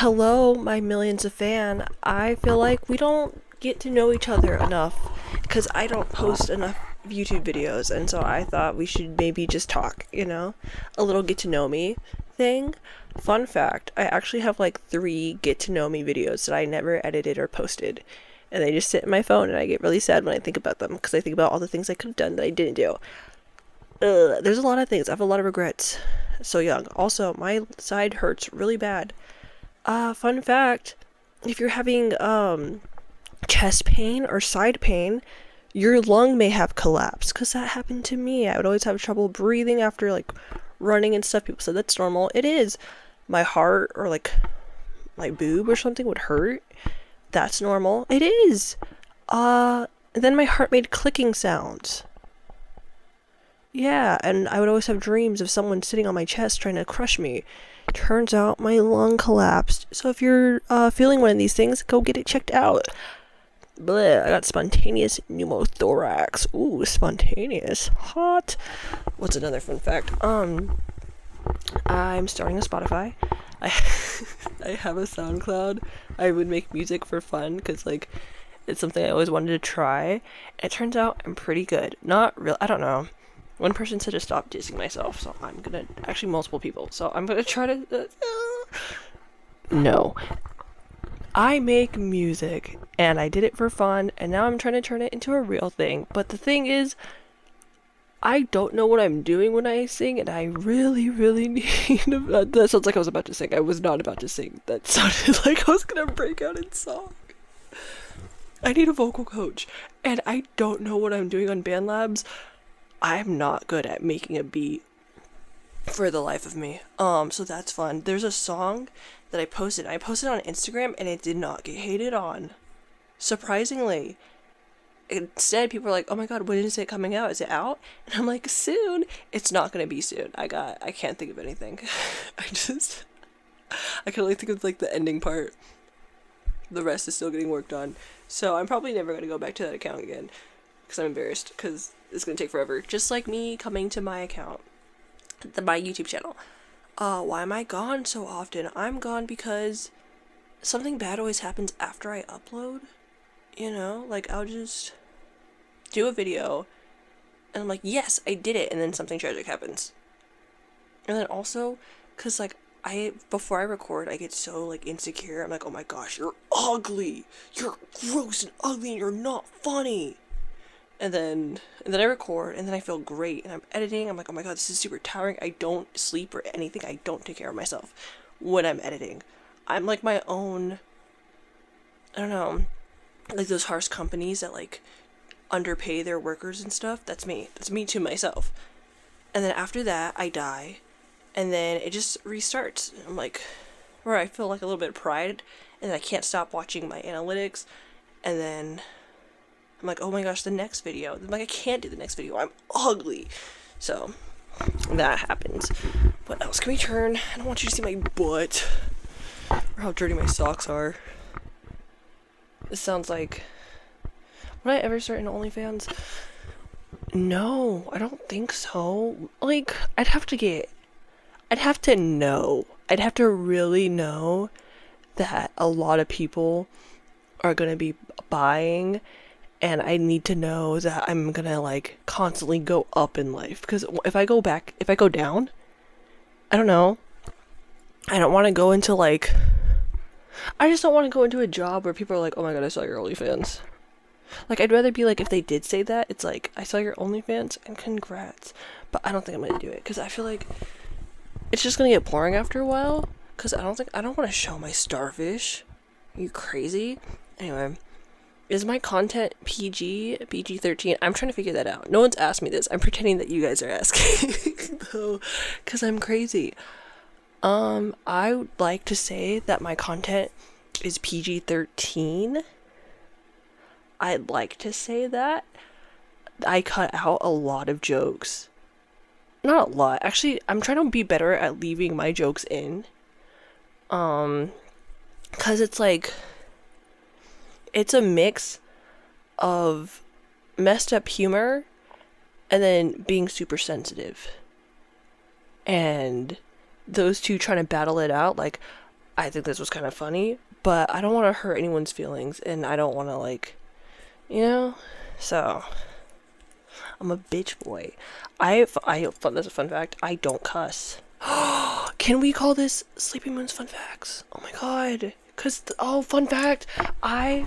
Hello, my millions of fan. I feel like we don't get to know each other enough because I don't post enough YouTube videos, and so I thought we should maybe just talk, a little get to know me thing. Fun fact, I actually have like 3 get to know me videos that I never edited or posted, and they just sit in my phone, and I get really sad when I think about them because I think about all the things I could have done that I didn't do. There's a lot of things. I have a lot of regrets. So young. Also, my side hurts really bad. Fun fact, if you're having chest pain or side pain, your lung may have collapsed, because that happened to me. I would always have trouble breathing after like running and stuff. People said that's normal. It is. My heart or like my boob or something would hurt. That's normal. It is. Then my heart made clicking sounds. Yeah, and I would always have dreams of someone sitting on my chest trying to crush me. Turns out my lung collapsed. So if you're feeling one of these things, go get it checked out. Bleh, I got spontaneous pneumothorax. Ooh, spontaneous. Hot. What's another fun fact? I'm starting a Spotify. I I have a SoundCloud. I would make music for fun because like it's something I always wanted to try. It turns out I'm pretty good. Not real. I don't know. One person said to stop dissing myself, so I'm gonna, actually multiple people, so I'm gonna try to, no. I make music, and I did it for fun, and now I'm trying to turn it into a real thing, but the thing is, I don't know what I'm doing when I sing, and I really, really need, that sounds like I was about to sing. I was not about to sing. That sounded like I was gonna break out in song. I need a vocal coach, and I don't know what I'm doing on BandLabs. I'm not good at making a beat for the life of me. So that's fun. There's a song that I posted. I posted on Instagram and it did not get hated on. Surprisingly. Instead, people are like, "Oh my god, when is it coming out? Is it out?" And I'm like, "Soon." It's not gonna be soon. I can't think of anything. I can only think of like the ending part. The rest is still getting worked on. So I'm probably never gonna go back to that account again. Because I'm embarrassed, because it's going to take forever. Just like me coming to my account, my YouTube channel. Why am I gone so often? I'm gone because something bad always happens after I upload. Like I'll just do a video, and I'm like, yes, I did it, and then something tragic happens. And then also, because like, before I record, I get so like insecure. I'm like, oh my gosh, you're ugly. You're gross and ugly, and you're not funny. And then I record, and then I feel great, and I'm editing. I'm like, oh my god, this is super tiring. I don't sleep or anything. I don't take care of myself when I'm editing. I'm like my own, I don't know, like those harsh companies that like underpay their workers and stuff. That's me. That's me to myself. And then after that, I die, and then it just restarts. I'm like, where I feel like a little bit of pride, and I can't stop watching my analytics, and then I'm like, oh my gosh, the next video. I'm like, I can't do the next video. I'm ugly. So, that happens. What else can we turn? I don't want you to see my butt. Or how dirty my socks are. This sounds like... Would I ever start an OnlyFans? No, I don't think so. Like, I'd have to know. I'd have to really know that a lot of people are gonna be buying, and I need to know that I'm gonna like constantly go up in life, because if I go down, I don't know. I don't want to go into like, I just don't want to go into a job where people are like, oh my god, I saw your OnlyFans. Like, I'd rather be like, if they did say that, it's like, I saw your OnlyFans and congrats. But I don't think I'm gonna do it, because I feel like it's just gonna get boring after a while, because I don't want to show my starfish. Are you crazy? Anyway. Is my content PG-13? I'm trying to figure that out. No one's asked me this. I'm pretending that you guys are asking. Though, because I'm crazy. I would like to say that my content is PG-13. I'd like to say that. I cut out a lot of jokes. Not a lot. Actually, I'm trying to be better at leaving my jokes in. Because it's like... It's a mix of messed up humor and then being super sensitive. And those two trying to battle it out, like, I think this was kind of funny, but I don't want to hurt anyone's feelings, and I don't want to, like, you know? So, I'm a bitch boy. That's a fun fact. I don't cuss. Can we call this Sleeping Moon's fun facts? Oh my god. Fun fact. I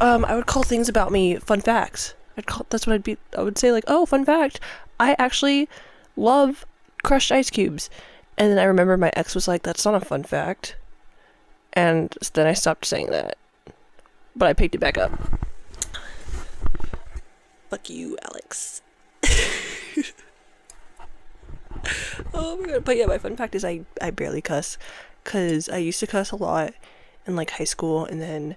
would call things about me fun facts. I would say, like, oh, fun fact. I actually love crushed ice cubes. And then I remember my ex was like, that's not a fun fact. And then I stopped saying that. But I picked it back up. Fuck you, Alex. Oh my god. But yeah, my fun fact is I barely cuss. Because I used to cuss a lot in, like, high school. And then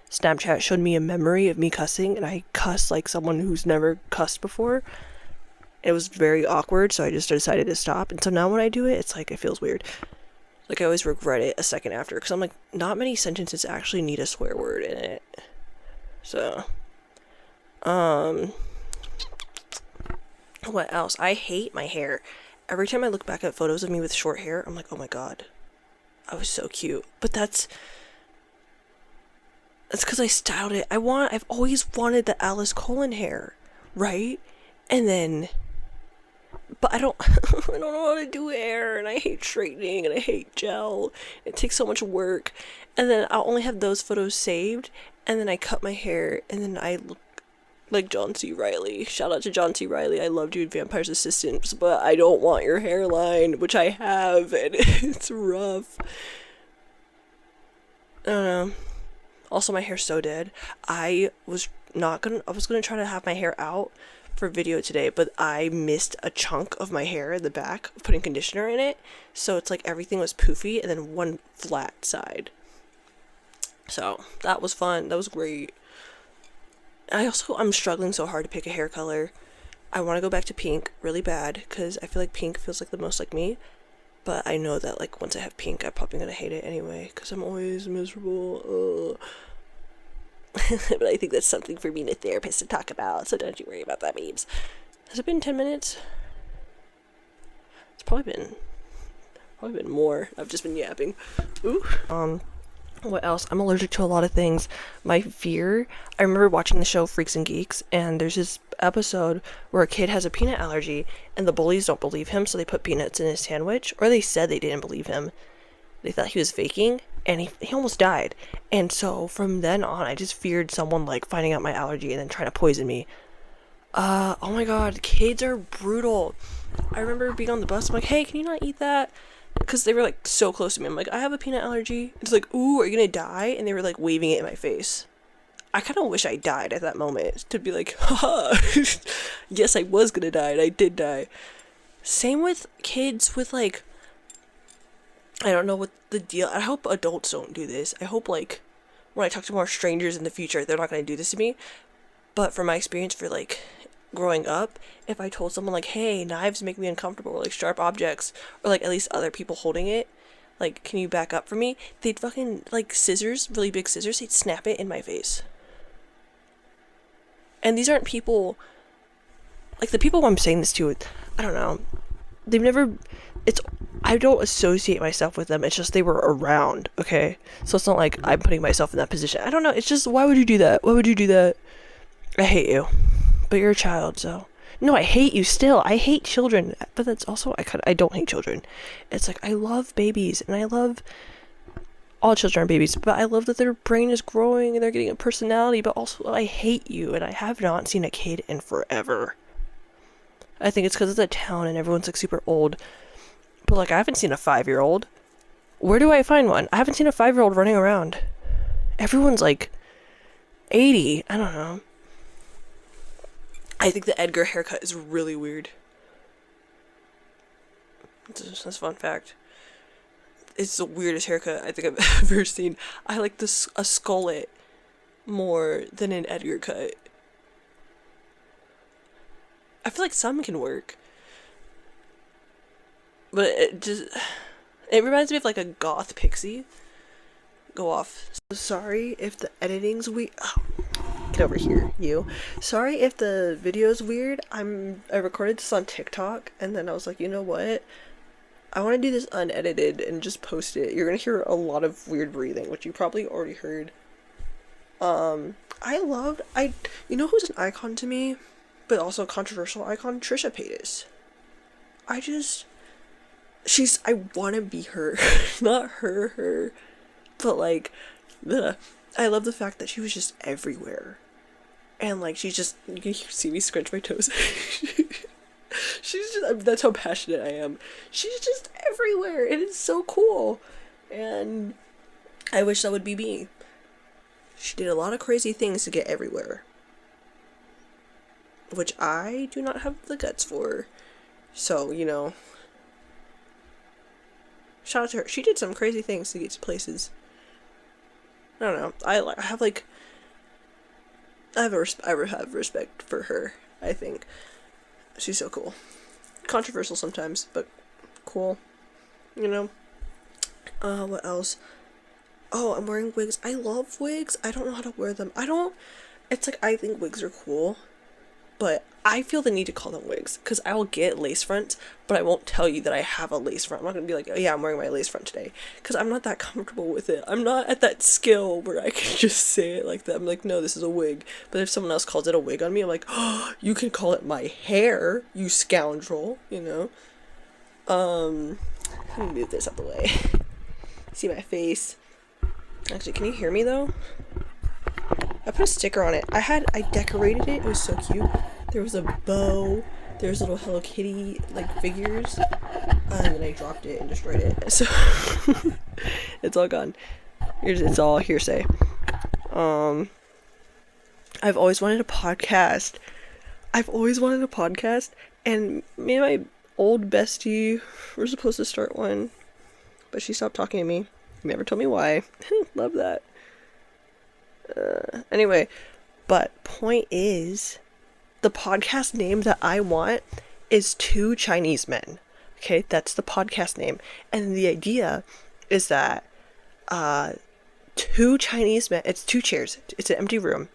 Snapchat showed me a memory of me cussing. And I cussed like someone who's never cussed before. It was very awkward, so I just decided to stop. And so now when I do it, it's like, it feels weird. Like, I always regret it a second after, because I'm like, not many sentences actually need a swear word in it. So, what else? I hate my hair. Every time I look back at photos of me with short hair, I'm like, oh my god, I was so cute. But that's because I styled it. I've always wanted the Alice Cullen hair, right? And then, but I don't know how to do hair, and I hate straightening, and I hate gel. It takes so much work. And then I'll only have those photos saved, and then I cut my hair, and then I look like John C. Reilly. Shout out to John C. Reilly. I loved you in Vampire's Assistants, but I don't want your hairline, which I have, and it's rough. I don't know. Also, my hair's so dead. I was gonna try to have my hair out for video today, but I missed a chunk of my hair in the back, putting conditioner in it, so it's like everything was poofy and then one flat side. So that was fun. That was great. I'm struggling so hard to pick a hair color. I want to go back to pink really bad, because I feel like pink feels like the most like me, but I know that, like, once I have pink, I'm probably gonna hate it anyway, because I'm always miserable. But I think that's something for me and a therapist to talk about, so don't you worry about that, babes. Has it been 10 minutes? It's probably been more. I've just been yapping. Ooh. What else? I'm allergic to a lot of things. My fear, I remember watching the show Freaks and Geeks, and there's this episode where a kid has a peanut allergy, and the bullies don't believe him, so they put peanuts in his sandwich, or they said they didn't believe him. They thought he was faking, and he almost died. And so from then on, I just feared someone, like, finding out my allergy and then trying to poison me. Oh my god, kids are brutal. I remember being on the bus, I'm like, hey, can you not eat that? Because they were, like, so close to me. I'm like, I have a peanut allergy. It's like, ooh, are you gonna die? And they were, like, waving it in my face. I kind of wish I died at that moment, to be like, haha, yes, I was gonna die, and I did die. Same with kids with, like, I don't know what the deal. I hope adults don't do this. I hope, like, when I talk to more strangers in the future, they're not gonna do this to me. But from my experience for, like, growing up, if I told someone, like, hey, knives make me uncomfortable, or, like, sharp objects, or, like, at least other people holding it, like, can you back up for me? They'd fucking, like, scissors, really big scissors, they'd snap it in my face. And these aren't people, like, the people I'm saying this to, I don't know, they've never, I don't associate myself with them, it's just they were around, okay? So it's not like I'm putting myself in that position. I don't know, it's just, why would you do that? Why would you do that? I hate you. But you're a child, so. No, I hate you still. I hate children. But that's also, I don't hate children. It's like, I love babies, and I love, all children are babies, but I love that their brain is growing and they're getting a personality, but also I hate you, and I have not seen a kid in forever. I think it's because it's a town and everyone's, like, super old. But, like, I haven't seen a 5-year-old. Where do I find one? I haven't seen a 5-year-old running around. Everyone's, like, 80. I don't know. I think the Edgar haircut is really weird. That's a fun fact. It's the weirdest haircut I think I've ever seen. I like a skullet more than an Edgar cut. I feel like some can work. But it reminds me of, like, a goth pixie. Go off. So sorry if the editing's weird. Oh, get over here, you. Sorry if the video's weird. I recorded this on TikTok, and then I was like, you know what? I want to do this unedited and just post it. You're gonna hear a lot of weird breathing, which you probably already heard. You know who's an icon to me, but also a controversial icon? Trisha Paytas. I want to be her. Not her. But, like, I love the fact that she was just everywhere. And, like, you can see me scrunch my toes. That's how passionate I am. She's just everywhere, and it's so cool. And I wish that would be me. She did a lot of crazy things to get everywhere, which I do not have the guts for. So, shout out to her. She did some crazy things to get to places. I don't know. I have respect for her. I think she's so cool. Controversial sometimes, but cool. What else? Oh, I'm wearing wigs. I love wigs. I don't know how to wear them. It's like, I think wigs are cool, but I feel the need to call them wigs, because I will get lace fronts, but I won't tell you that I have a lace front. I'm not going to be like, oh yeah, I'm wearing my lace front today, because I'm not that comfortable with it. I'm not at that skill where I can just say it like that. I'm like, no, this is a wig. But if someone else calls it a wig on me, I'm like, oh, you can call it my hair, you scoundrel, Let me move this out the way. See my face. Actually, can you hear me though? I put a sticker on it. I decorated it. It was so cute. There was a bow. There's little Hello Kitty figures. And then I dropped it and destroyed it. So it's all gone. It's all hearsay. I've always wanted a podcast. And me and my old bestie were supposed to start one, but she stopped talking to me. Never told me why. Love that. Anyway, but point is, the podcast name that I want is Two Chinese Men. Okay, that's the podcast name. And the idea is that two Chinese men, it's two chairs. It's an empty room.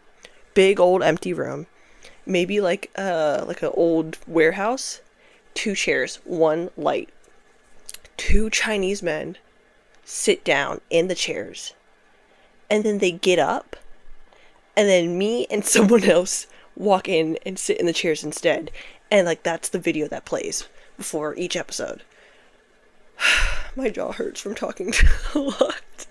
Big old empty room. Maybe like an old warehouse. Two chairs, one light. Two Chinese men sit down in the chairs, and then they get up, and then me and someone else walk in and sit in the chairs instead, and that's the video that plays before each episode. My jaw hurts from talking a lot.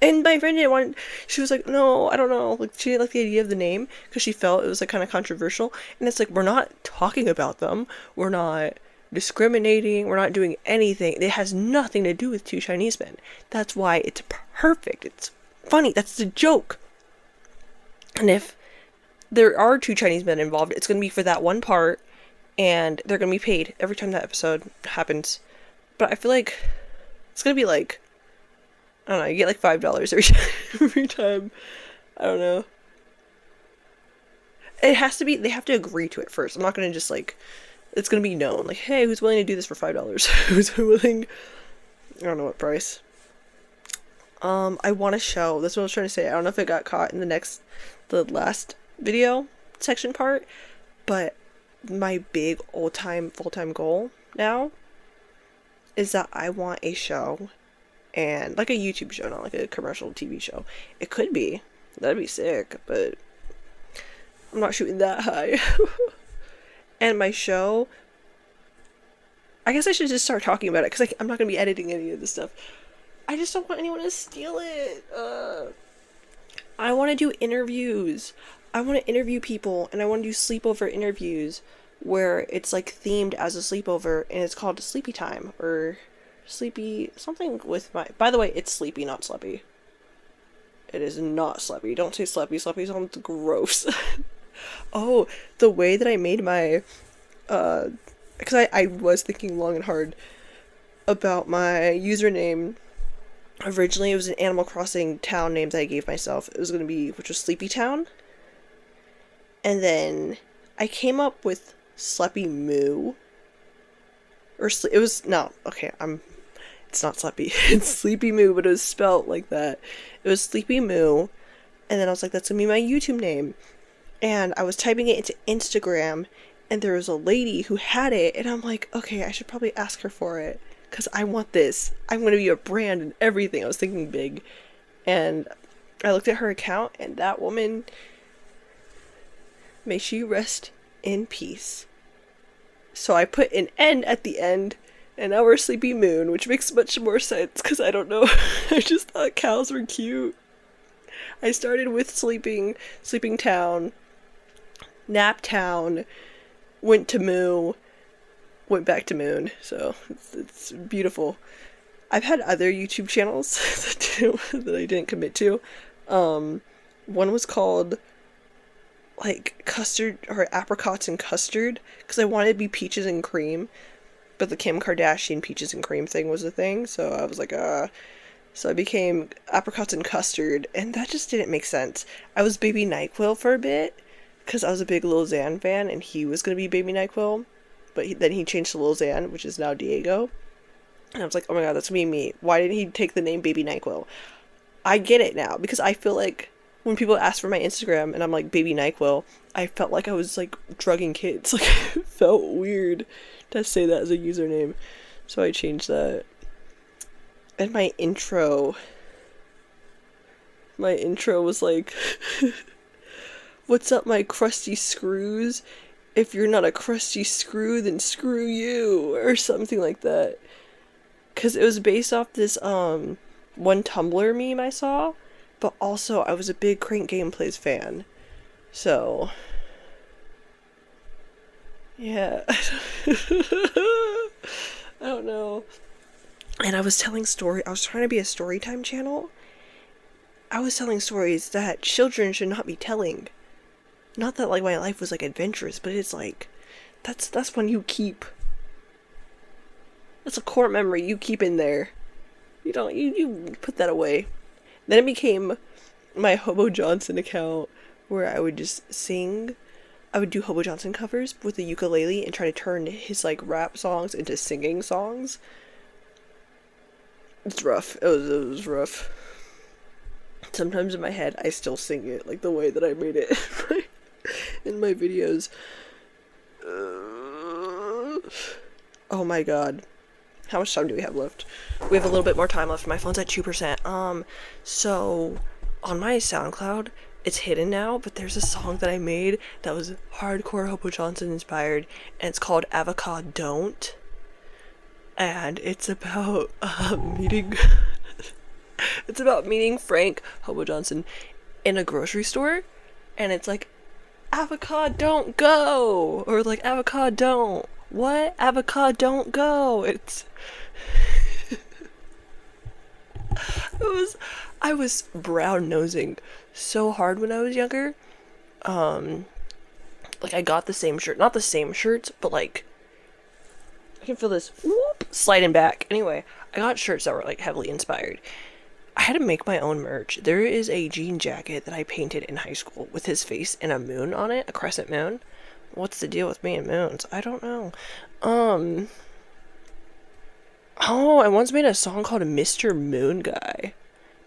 And my friend didn't want. She was like, no, I don't know. She didn't like the idea of the name because she felt it was kind of controversial. And it's we're not talking about them. We're not discriminating. We're not doing anything. It has nothing to do with Two Chinese Men. That's why it's perfect. It's funny. That's the joke. And if there are two Chinese men involved, it's going to be for that one part, and they're going to be paid every time that episode happens. But I feel like it's going to be I don't know, you get $5 every time. I don't know. It has to be, they have to agree to it first. I'm not going to just it's going to be known. Hey, who's willing to do this for $5? Who's willing? I don't know what price. I want to show, that's what I was trying to say. I don't know if it got caught in the last video section part, but my big full-time goal now is that I want a show, and a YouTube show, not a commercial TV show. It could be. That'd be sick, but I'm not shooting that high. And my show, I guess I should just start talking about it, because I'm not going to be editing any of this stuff. I just don't want anyone to steal it. I want to do interviews. I want to interview people, and I want to do sleepover interviews where it's themed as a sleepover, and it's called Sleepy Time, or Sleepy something with my. By the way, it's Sleepy, not Sleppy. It is not Sleppy. Don't say Sleppy. Sleppy sounds gross. Oh, the way that I made my, because I was thinking long and hard about my username. Originally, it was an Animal Crossing town name that I gave myself. It was going to be, which was Sleepy Town. And then I came up with Sleepy Moo. It was, no, okay, it's not Sleepy. It's Sleepy Moo, but it was spelt like that. It was Sleepy Moo. And then I was like, that's going to be my YouTube name. And I was typing it into Instagram, and there was a lady who had it, and I'm like, okay, I should probably ask her for it because I want this. I'm going to be a brand and everything. I was thinking big. And I looked at her account, and that woman, may she rest in peace. So I put an N at the end, and now we're Sleepy Moon, which makes much more sense because I don't know. I just thought cows were cute. I started with Sleeping Town, Nap Town, went to Moo, went back to Moon. So it's beautiful. I've had other YouTube channels that I didn't commit to. One was called like custard or apricots and custard because I wanted to be peaches and cream, but the Kim Kardashian peaches and cream thing was a thing, so I was like, so I became apricots and custard, and that just didn't make sense. I was Baby NyQuil for a bit because I was a big Lil Xan fan, and he was gonna be Baby NyQuil, but then he changed to Lil Xan, which is now Diego, and I was like, oh my god, that's gonna be me. Why didn't he take the name Baby NyQuil? I get it now because I feel like when people ask for my Instagram and I'm like Baby NyQuil, I felt like I was like drugging kids. Like it felt weird to say that as a username. So I changed that. And my intro was like, what's up my crusty screws? If you're not a crusty screw, then screw you, or something like that. Cause it was based off this one Tumblr meme I saw. But also, I was a big Crank Gameplays fan. So, yeah. I don't know. And I was telling I was trying to be a storytime channel. I was telling stories that children should not be telling. Not that, like, my life was, like, adventurous, but it's, like, that's when you keep. That's a core memory you keep in there. You put that away. Then it became my Hobo Johnson account where I would just sing. I would do Hobo Johnson covers with the ukulele and try to turn his like rap songs into singing songs. It's rough. It was rough. Sometimes in my head I still sing it like the way that I made it in my videos. Oh my god. How much time do we have left? We have a little bit more time left. My phone's at 2%. So on my SoundCloud, it's hidden now, but there's a song that I made that was hardcore Hobo Johnson inspired, and it's called Avocado Don't. And it's about meeting it's about meeting Frank Hobo Johnson in a grocery store, and it's like avocado don't go, or like avocado don't. What? Avocado don't go. It's I was brown nosing so hard when I was younger. Like I got the same shirt, not the same shirts, but like I can feel this whoop sliding back. Anyway, I got shirts that were like heavily inspired. I had to make my own merch. There is a jean jacket that I painted in high school with his face and a moon on it, a crescent moon. What's the deal with me and moons? I don't know. Oh, I once made a song called Mr. Moon Guy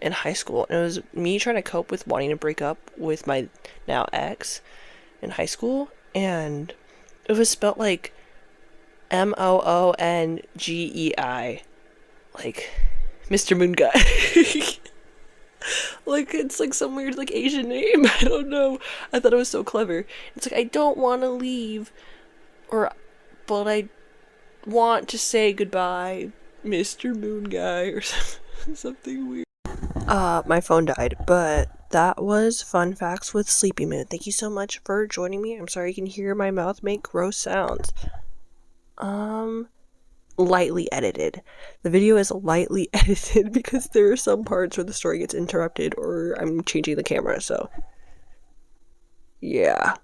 in high school. And it was me trying to cope with wanting to break up with my now ex in high school. And it was spelled like Moongei. Like Mr. Moon Guy. Like, it's like some weird, like, Asian name. I don't know. I thought it was so clever. It's like, I don't want to leave, but I want to say goodbye, Mr. Moon Guy, or something weird. My phone died, but that was Fun Facts with Sleepy Moon. Thank you so much for joining me. I'm sorry you can hear my mouth make gross sounds. Lightly edited. The video is lightly edited because there are some parts where the story gets interrupted or I'm changing the camera, so yeah.